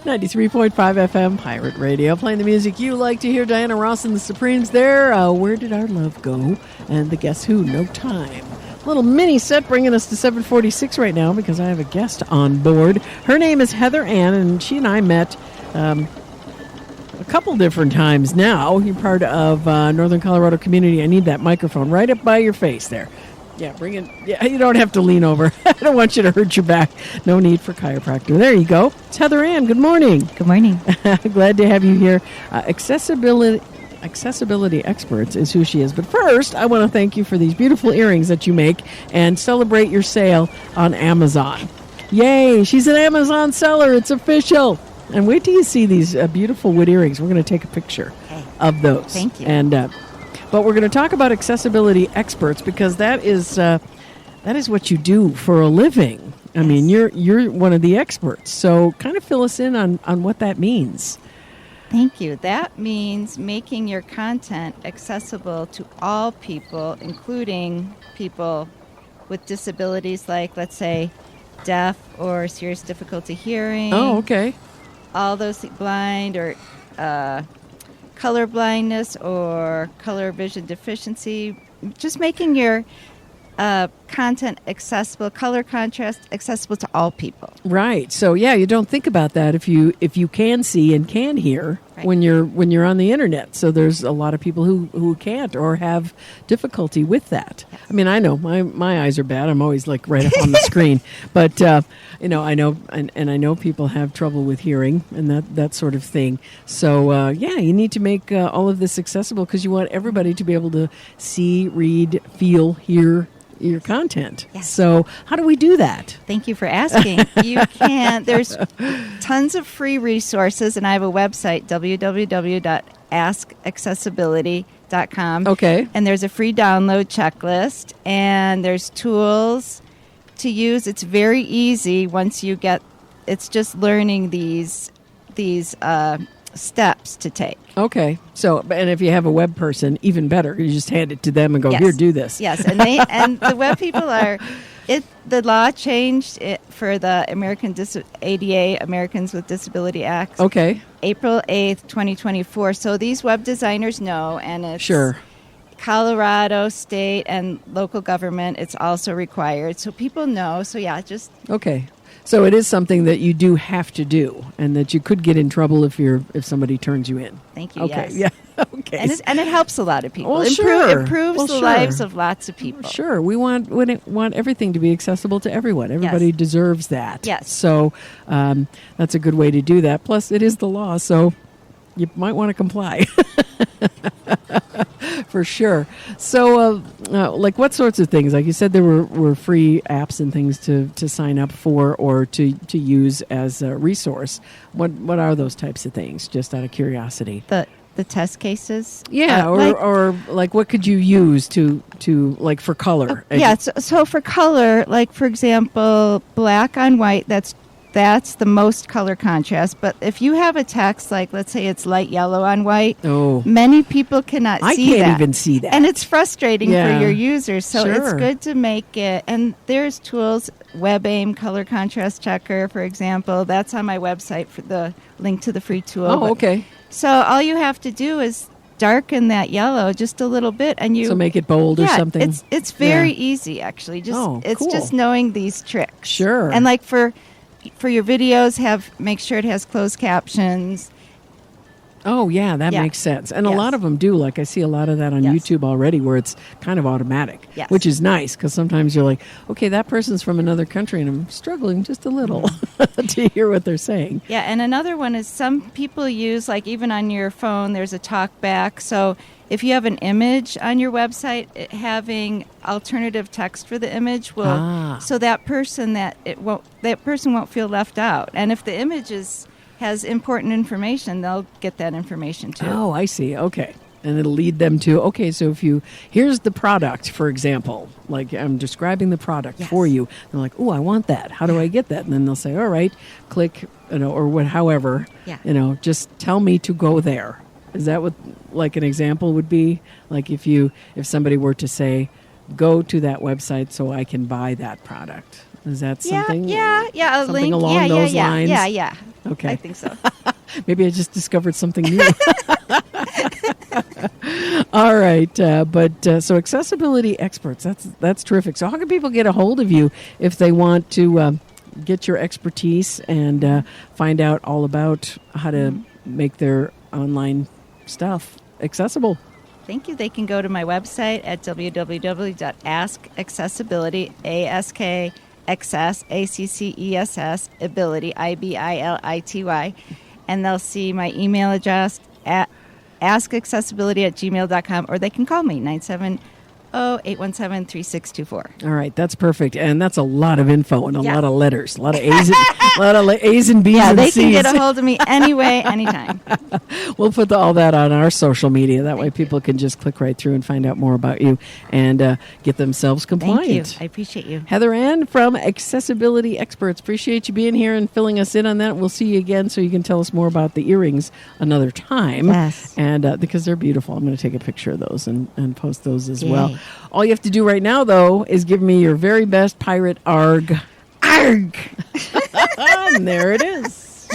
93.5 FM, Pirate Radio, playing the music you like to hear. Diana Ross and the Supremes there. Where Did Our Love Go? And the Guess Who, No Time. Little mini set bringing us to 7:46 right now because I have a guest on board. Her name is Heather Ann, and she and I met a couple different times now. You're part of Northern Colorado Community. I need that microphone right up by your face there. Yeah, bring it. Yeah, you don't have to lean over. I don't want you to hurt your back. No need for chiropractor. There you go. It's Heather Ann. Good morning. Good morning. Glad to have you here. Accessibility experts is who she is. But first, I want to thank you for these beautiful earrings that you make and celebrate your sale on Amazon. Yay! She's an Amazon seller. It's official. And wait till you see these beautiful wood earrings. We're going to take a picture of those. Thank you. And but we're going to talk about accessibility experts because that is what you do for a living. I mean, you're one of the experts. So kind of fill us in on what that means. Thank you. That means making your content accessible to all people, including people with disabilities like, let's say, deaf or serious difficulty hearing. Oh, okay. All those blind or color blindness or color vision deficiency. Just making your content accessible, color contrast accessible to all people. Right. So yeah, you don't think about that if you can see and can hear when you're on the internet. So there's a lot of people who can't or have difficulty with that. Yes. I mean, I know my eyes are bad. I'm always like right up on the screen. But I know and I know people have trouble with hearing and that sort of thing. So you need to make all of this accessible because you want everybody to be able to see, read, feel, hear your content. Yes. So how do we do that? Thank you for asking. You can. There's tons of free resources, and I have a website, www.askaccessibility.com. Okay. And there's a free download checklist, and there's tools to use. It's very easy once you get. It's just learning these steps to take. Okay. So, and if you have a web person, even better. You just hand it to them and go, here, do this. Yes, and the web people are. The law changed for the ADA, Americans with Disability Act. Okay. April 8th, 2024. So these web designers know, and it's sure. Colorado state and local government. It's also required, so people know. So yeah, just okay. So it is something that you do have to do, and that you could get in trouble if somebody turns you in. Thank you. Okay. Yes. Yeah. Okay. And it helps a lot of people. Well, sure. Improves the lives of lots of people. Sure. We want everything to be accessible to everyone. Everybody deserves that. Yes. So that's a good way to do that. Plus, it is the law, so you might want to comply. For sure. So, like what sorts of things? Like you said, there were free apps and things to sign up for or to use as a resource. What are those types of things, just out of curiosity? The test cases? Yeah, or what could you use to like for color? So for color, like for example, black on white, that's the most color contrast. But if you have a text, like let's say it's light yellow on white, many people cannot see that. I can't even see that. And it's frustrating for your users. So sure. It's good to make it. And there's tools, WebAIM, Color Contrast Checker, for example. That's on my website for the link to the free tool. Oh, okay. So all you have to do is darken that yellow just a little bit, and so make it bold or something. It's very easy actually. Cool. Just knowing these tricks. Sure. And like for your videos, make sure it has closed captions. Oh, yeah, that makes sense. And a lot of them do. Like, I see a lot of that on YouTube already where it's kind of automatic, which is nice because sometimes you're like, okay, that person's from another country and I'm struggling just a little to hear what they're saying. Yeah, and another one is some people use, like even on your phone, there's a talkback. So if you have an image on your website, having alternative text for the image will, so that person won't feel left out. And if the image has important information, they'll get that information too. Oh, I see. Okay. And it'll lead them to, okay, so here's the product, for example, like I'm describing the product for you. They're like, oh, I want that. How do I get that? And then they'll say, all right, click, or however, just tell me to go there. Is that what, like an example would be? Like if somebody were to say, go to that website so I can buy that product. Is that something? Yeah. A something link along those lines? Yeah. Okay. I think so. Maybe I just discovered something new. All right, so accessibility experts, that's terrific. So how can people get a hold of you if they want to get your expertise and find out all about how to make their online stuff accessible? Thank you. They can go to my website at www.askaccessibility, ASKXS, ability, IBILITY, and they'll see my email address at askaccessibility@gmail.com, or they can call me 970-817-3624. All right, that's perfect, and that's a lot of info and a lot of letters, a lot of A's, A's and B's and they C's. can get a hold of me anyway, anytime. We'll put all that on our social media. That way people can just click right through and find out more about you and get themselves compliant. Thank you. I appreciate you. Heather Ann from Accessibility Experts. Appreciate you being here and filling us in on that. We'll see you again so you can tell us more about the earrings another time. Yes. And because they're beautiful. I'm going to take a picture of those and post those as well. All you have to do right now, though, is give me your very best pirate arg. Arg! And there it is.